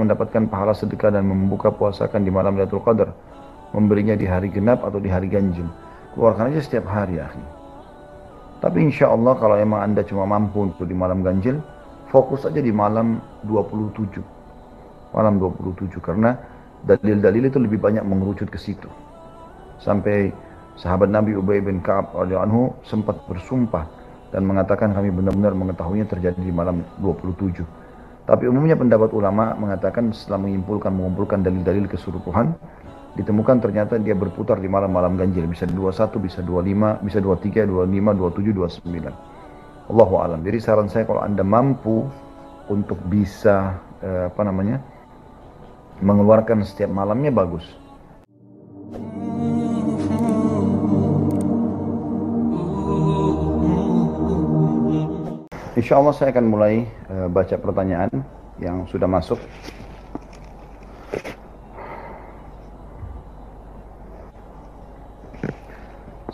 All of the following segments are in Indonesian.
mendapatkan pahala sedekah dan membuka puasakan di malam Lailatul Qadar, memberinya di hari genap atau di hari ganjil. Keluarkan aja setiap hari ya. Tapi insya Allah kalau emang Anda cuma mampu untuk di malam ganjil, fokus aja di malam 27. Malam 27 karena dalil-dalil itu lebih banyak mengerucut ke situ. Sampai sahabat Nabi Ubay bin Ka'ab radhiyallahu anhu sempat bersumpah dan mengatakan kami benar-benar mengetahuinya terjadi di malam 27. Tapi umumnya pendapat ulama mengatakan setelah mengumpulkan dalil-dalil keseluruhan, ditemukan ternyata dia berputar di malam-malam ganjil, bisa 21, bisa 25, bisa 23, 25, 27, 29. Allahu alam. Jadi saran saya kalau Anda mampu untuk bisa mengeluarkan setiap malamnya bagus. Insya Allah saya akan mulai baca pertanyaan yang sudah masuk.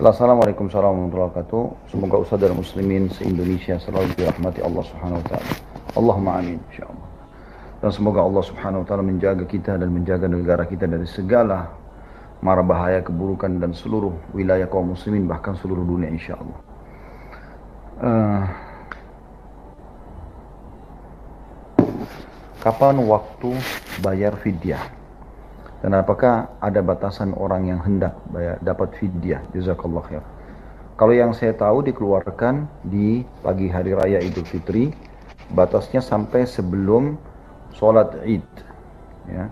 Assalamualaikum warahmatullahi wabarakatuh. Semoga Ustaz dan muslimin se-Indonesia selalu dirahmati Allah Subhanahu wa taala. Allahumma amin insyaallah. Dan semoga Allah Subhanahu wa taala menjaga kita dan menjaga negara kita dari segala mara bahaya, keburukan dan seluruh wilayah kaum muslimin bahkan seluruh dunia insyaallah. Kapan waktu bayar fidyah? Dan apakah ada batasan orang yang hendak dapat fidyah? Jazakallah khair. Kalau yang saya tahu dikeluarkan di pagi hari raya Idul Fitri, batasnya sampai sebelum sholat Id. Ya.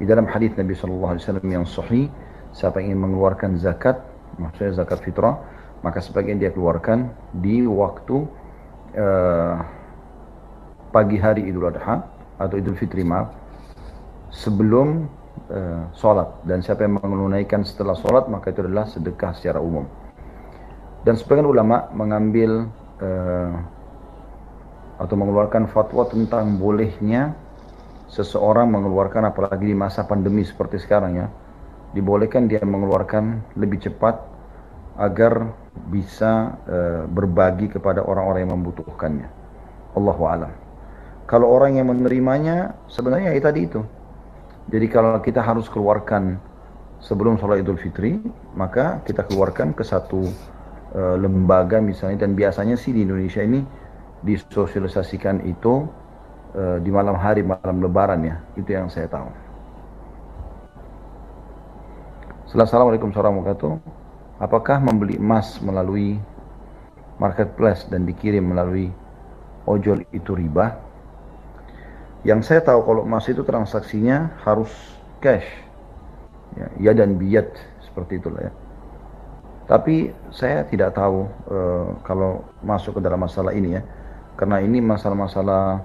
Di dalam hadis Nabi SAW yang sahih, siapa yang ingin mengeluarkan zakat, maksudnya zakat fitrah, maka sebagian dia keluarkan di waktu pagi hari Idul Adha atau Idul Fitri sebelum sholat, dan siapa yang menunaikan setelah sholat maka itu adalah sedekah secara umum. Dan sebagian ulama mengambil atau mengeluarkan fatwa tentang bolehnya seseorang mengeluarkan, apalagi di masa pandemi seperti sekarang ya, dibolehkan dia mengeluarkan lebih cepat agar bisa berbagi kepada orang-orang yang membutuhkannya. Allahu a'lam. Kalau orang yang menerimanya sebenarnya tadi itu. Jadi kalau kita harus keluarkan sebelum sholat Idul Fitri, maka kita keluarkan ke satu lembaga misalnya, dan biasanya sih di Indonesia ini disosialisasikan itu di malam hari, malam lebaran ya, itu yang saya tahu. Assalamualaikum warahmatullahi wabarakatuh. Apakah membeli emas melalui marketplace dan dikirim melalui ojol itu riba? Yang saya tahu kalau emas itu transaksinya harus cash, ya dan biyat seperti itulah ya. Tapi saya tidak tahu kalau masuk ke dalam masalah ini ya, karena ini masalah-masalah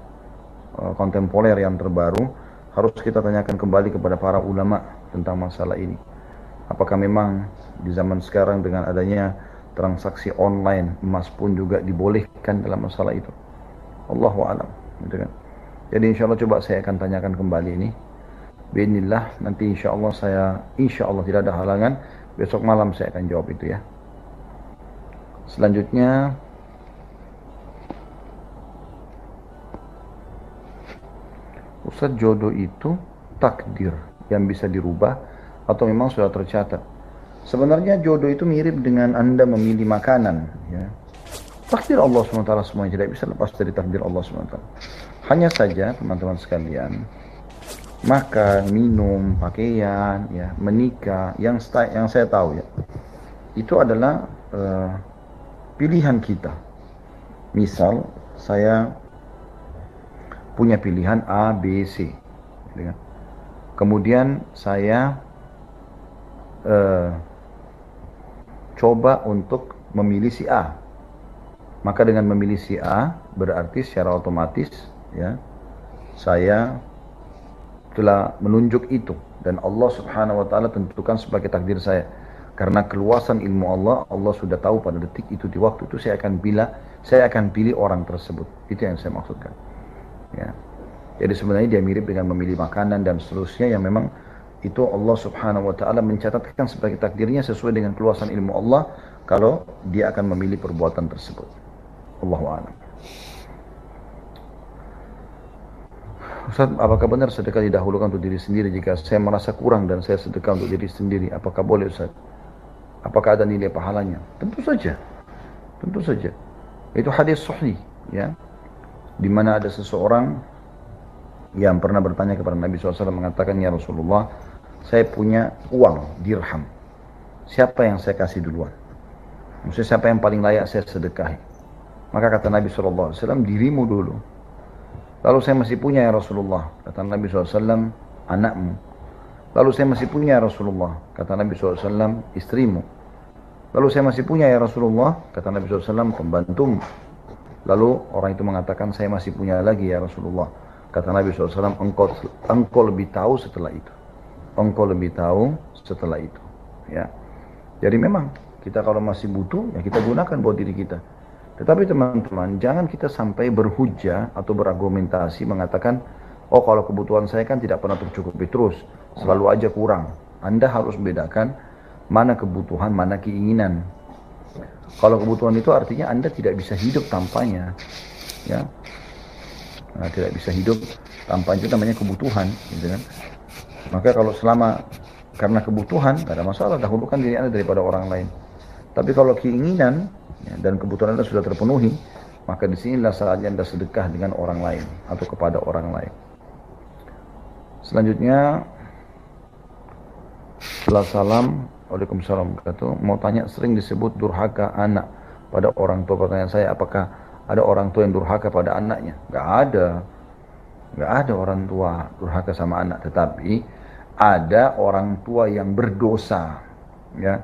kontemporer yang terbaru, harus kita tanyakan kembali kepada para ulama tentang masalah ini. Apakah memang di zaman sekarang dengan adanya transaksi online, emas pun juga dibolehkan dalam masalah itu? Allahu a'lam, gitu kan. Jadi insya Allah coba saya akan tanyakan kembali ini. Bismillah, nanti insya Allah tidak ada halangan, besok malam saya akan jawab itu ya. Selanjutnya, Ustaz, jodoh itu takdir yang bisa dirubah atau memang sudah tercatat? Sebenarnya jodoh itu mirip dengan Anda memilih makanan ya. Takdir Allah SWT semuanya tidak bisa lepas dari takdir Allah SWT. Hanya saja teman-teman sekalian, makan, minum, pakaian, ya, menikah, yang saya tahu ya, itu adalah pilihan kita. Misal saya punya pilihan A, B, C, kemudian saya coba untuk memilih si A, maka dengan memilih si A berarti secara otomatis ya, saya telah menunjuk itu, dan Allah Subhanahu wa taala tentukan sebagai takdir saya. Karena keluasan ilmu Allah, Allah sudah tahu pada detik itu, di waktu itu saya akan pilih orang tersebut. Itu yang saya maksudkan. Ya. Jadi sebenarnya dia mirip dengan memilih makanan dan seterusnya, yang memang itu Allah Subhanahu wa taala mencatatkan sebagai takdirnya sesuai dengan keluasan ilmu Allah kalau dia akan memilih perbuatan tersebut. Allahu a'lam. Ustaz, apakah benar sedekah didahulukan untuk diri sendiri? Jika saya merasa kurang dan saya sedekah untuk diri sendiri, apakah boleh Ustaz? Apakah ada nilai pahalanya? Tentu saja, tentu saja. Itu hadis sahih, ya, di mana ada seseorang yang pernah bertanya kepada Nabi SAW mengatakan, ya Rasulullah, saya punya uang dirham. Siapa yang saya kasih duluan? Maksudnya siapa yang paling layak saya sedekahi? Maka kata Nabi SAW, dirimu dulu. Lalu saya masih punya ya Rasulullah. Kata Nabi SAW, anakmu. Lalu saya masih punya ya Rasulullah. Kata Nabi SAW, istrimu. Lalu saya masih punya ya Rasulullah. Kata Nabi SAW, pembantumu. Lalu orang itu mengatakan, saya masih punya lagi ya Rasulullah. Kata Nabi SAW, engkau lebih tahu setelah itu. Engkau lebih tahu setelah itu. Ya. Jadi memang kita kalau masih butuh, ya kita gunakan buat diri kita. Tetapi teman-teman, jangan kita sampai berhujah atau berargumentasi mengatakan, oh kalau kebutuhan saya kan tidak pernah tercukupi terus, selalu aja kurang. Anda harus bedakan mana kebutuhan, mana keinginan. Kalau kebutuhan itu artinya Anda tidak bisa hidup tanpanya, ya. Nah, tidak bisa hidup tanpa itu namanya kebutuhan, gitu kan. Maka kalau selama karena kebutuhan, tidak ada masalah, dahulukan diri Anda daripada orang lain. Tapi kalau keinginan ya, dan kebutuhan Anda sudah terpenuhi, maka disinilah saatnya Anda sedekah dengan orang lain atau kepada orang lain. Selanjutnya, setelah salam, waalaikumsalam, mau tanya, sering disebut durhaka anak pada orang tua. Pertanyaan saya, apakah ada orang tua yang durhaka pada anaknya? Nggak ada orang tua durhaka sama anak, tetapi ada orang tua yang berdosa, ya,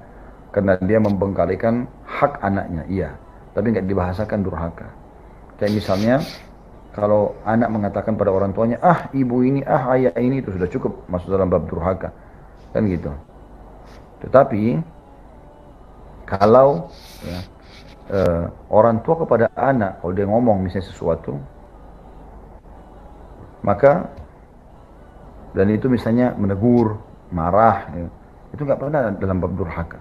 karena dia membengkalikan hak anaknya, iya, tapi nggak dibahasakan durhaka. Kayak misalnya, kalau anak mengatakan pada orang tuanya, ah ibu ini, ah ayah ini, itu sudah cukup masuk dalam bab durhaka, kan gitu. Tetapi kalau ya, orang tua kepada anak, kalau dia ngomong misalnya sesuatu, maka dan itu misalnya menegur, marah, ya, itu nggak pernah dalam bab durhaka.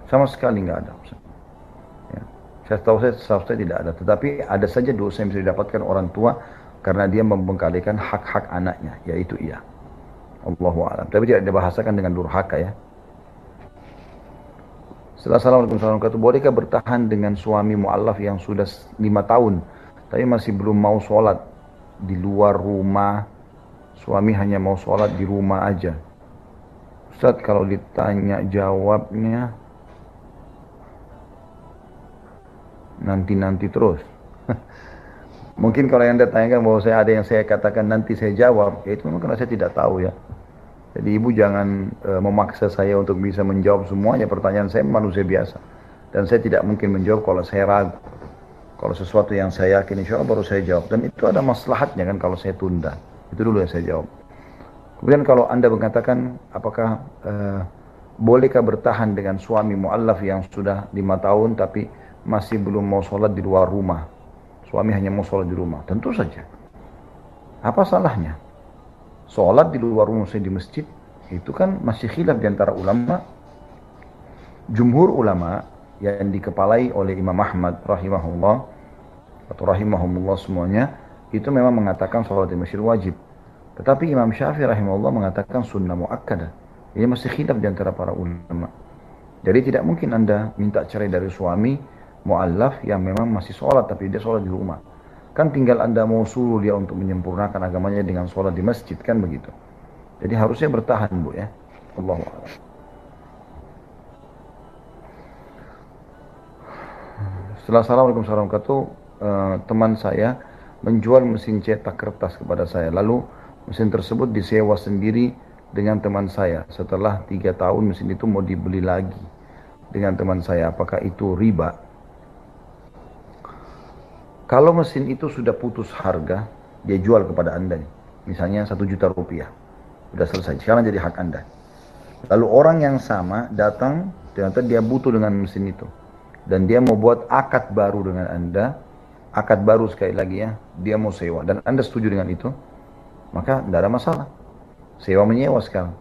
Sama sekali nggak ada. Ya. Saya tidak ada. Tetapi ada saja dosa yang bisa didapatkan orang tua karena dia membengkalikan hak-hak anaknya, yaitu iya. Allahu a'lam. Tapi tidak dibahasakan dengan durhaka, ya. Assalamualaikum warahmatullahi wabarakatuh. Bolehkah bertahan dengan suami mu'allaf yang sudah 5 tahun tapi masih belum mau sholat di luar rumah? Suami hanya mau sholat di rumah aja. Ustaz, kalau ditanya jawabnya nanti-nanti terus. Mungkin kalau yang Anda tanyakan bahwa saya ada yang saya katakan nanti saya jawab, ya itu memang karena saya tidak tahu, ya. Jadi ibu jangan memaksa saya untuk bisa menjawab semuanya. Pertanyaan saya manusia biasa. Dan saya tidak mungkin menjawab kalau saya ragu. Kalau sesuatu yang saya yakin insya Allah baru saya jawab. Dan itu ada maslahatnya kan kalau saya tunda. Itu dulu yang saya jawab. Kemudian kalau Anda mengatakan apakah bolehkah bertahan dengan suami mu'allaf yang sudah 5 tahun tapi masih belum mau sholat di luar rumah. Suami hanya mau sholat di rumah. Tentu saja. Apa salahnya? Sholat di luar rumah, di masjid, itu kan masih khilaf di antara ulama. Jumhur ulama yang dikepalai oleh Imam Ahmad rahimahullah atau rahimahumullah semuanya, itu memang mengatakan sholat di masjid wajib. Tetapi Imam Syafi'i rahimahullah mengatakan sunnah muakkadah. Ini masih khilaf di antara para ulama. Jadi tidak mungkin Anda minta cerai dari suami mu'allaf yang memang masih sholat tapi dia sholat di rumah. Kan tinggal Anda mau suruh dia untuk menyempurnakan agamanya dengan sholat di masjid, kan begitu. Jadi harusnya bertahan, Bu, ya. Allahu a'lam. Setelah assalamualaikum warahmatullahi wabarakatuh, teman saya menjual mesin cetak kertas kepada saya. Lalu mesin tersebut disewa sendiri dengan teman saya. Setelah 3 tahun mesin itu mau dibeli lagi dengan teman saya. Apakah itu riba? Kalau mesin itu sudah putus harga, dia jual kepada Anda nih. Misalnya 1 juta rupiah. Sudah selesai, sekarang jadi hak Anda. Lalu orang yang sama datang, ternyata dia butuh dengan mesin itu. Dan dia mau buat akad baru dengan Anda. Akad baru sekali lagi, ya. Dia mau sewa. Dan Anda setuju dengan itu, maka tidak ada masalah. Sewa menyewa sekarang.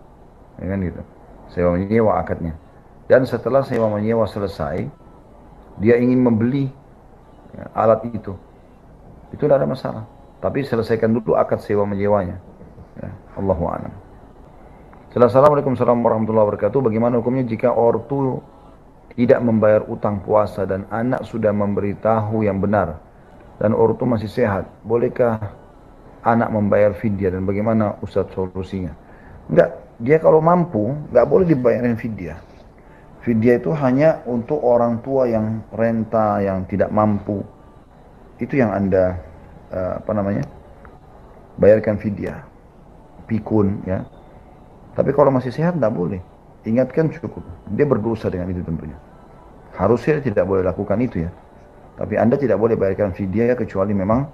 Ya kan gitu. Sewa menyewa akadnya. Dan setelah sewa menyewa selesai, dia ingin membeli alat itu tidak ada masalah. Tapi selesaikan dulu akad sewa menjewanya. Ya, Allahu a'lam. Assalamualaikum warahmatullahi wabarakatuh. Bagaimana hukumnya jika ortu tidak membayar utang puasa dan anak sudah memberitahu yang benar dan ortu masih sehat? Bolehkah anak membayar fidyah dan bagaimana Ustaz solusinya? Enggak, dia kalau mampu enggak boleh dibayarin fidyah. Fidyah itu hanya untuk orang tua yang renta, yang tidak mampu. Itu yang Anda bayarkan fidyah. Pikun ya. Tapi kalau masih sehat tidak boleh. Ingatkan cukup. Dia berdosa dengan itu tentunya. Harusnya tidak boleh lakukan itu ya. Tapi Anda tidak boleh bayarkan fidyah kecuali memang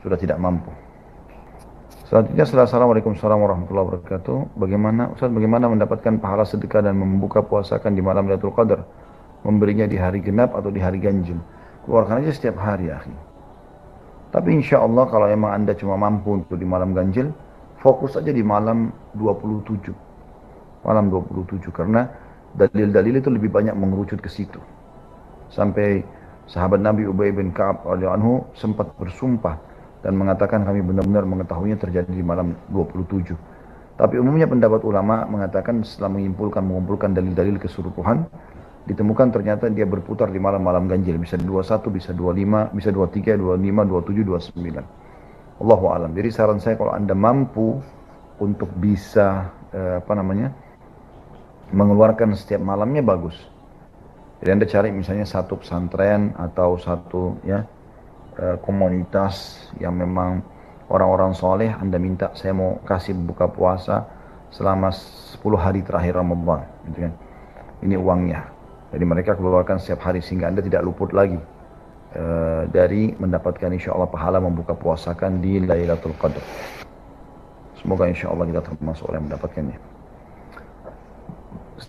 sudah tidak mampu. Selanjutnya, Assalamualaikum warahmatullahi wabarakatuh. Bagaimana mendapatkan pahala sedekah dan membuka puasakan di malam Lailatul Qadar? Memberinya di hari genap atau di hari ganjil? Keluarkan aja setiap hari, akhi. Tapi insya Allah kalau emang Anda cuma mampu untuk di malam ganjil, fokus aja di malam 27. Malam 27, karena dalil-dalil itu lebih banyak mengerucut ke situ. Sampai sahabat Nabi Ubay bin Ka'ab radhiyallahu anhu sempat bersumpah dan mengatakan kami benar-benar mengetahuinya terjadi di malam 27. Tapi umumnya pendapat ulama mengatakan setelah mengumpulkan dalil-dalil keseluruhan, ditemukan ternyata dia berputar di malam-malam ganjil. Bisa 21, bisa 25, bisa 23, 25, 27, 29. Allahu a'lam. Jadi saran saya kalau Anda mampu untuk bisa mengeluarkan setiap malamnya bagus. Jadi Anda cari misalnya satu pesantren atau satu komunitas yang memang orang-orang soleh, Anda minta saya mau kasih buka puasa selama 10 hari terakhir Ramadan, gitu kan. Ini uangnya. Jadi mereka keluarkan setiap hari sehingga Anda tidak luput lagi dari mendapatkan insya Allah pahala membuka puasakan di Lailatul Qadar. Semoga insya Allah kita termasuk orang yang mendapatkannya.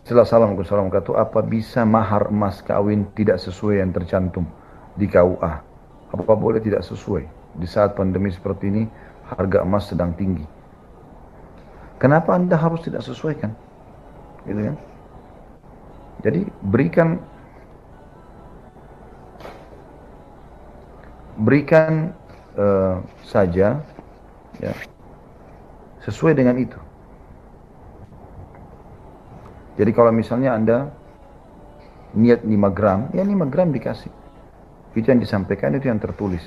Assalamualaikum warahmatullahi wabarakatuh. Apa bisa mahar emas kawin tidak sesuai yang tercantum di KUA? Apa boleh tidak sesuai? Di saat pandemi seperti ini, harga emas sedang tinggi. Kenapa Anda harus tidak sesuaikan? Gitu kan? Jadi berikan saja ya, sesuai dengan itu. Jadi kalau misalnya Anda niat 5 gram, ya 5 gram dikasih. Itu yang disampaikan, itu yang tertulis.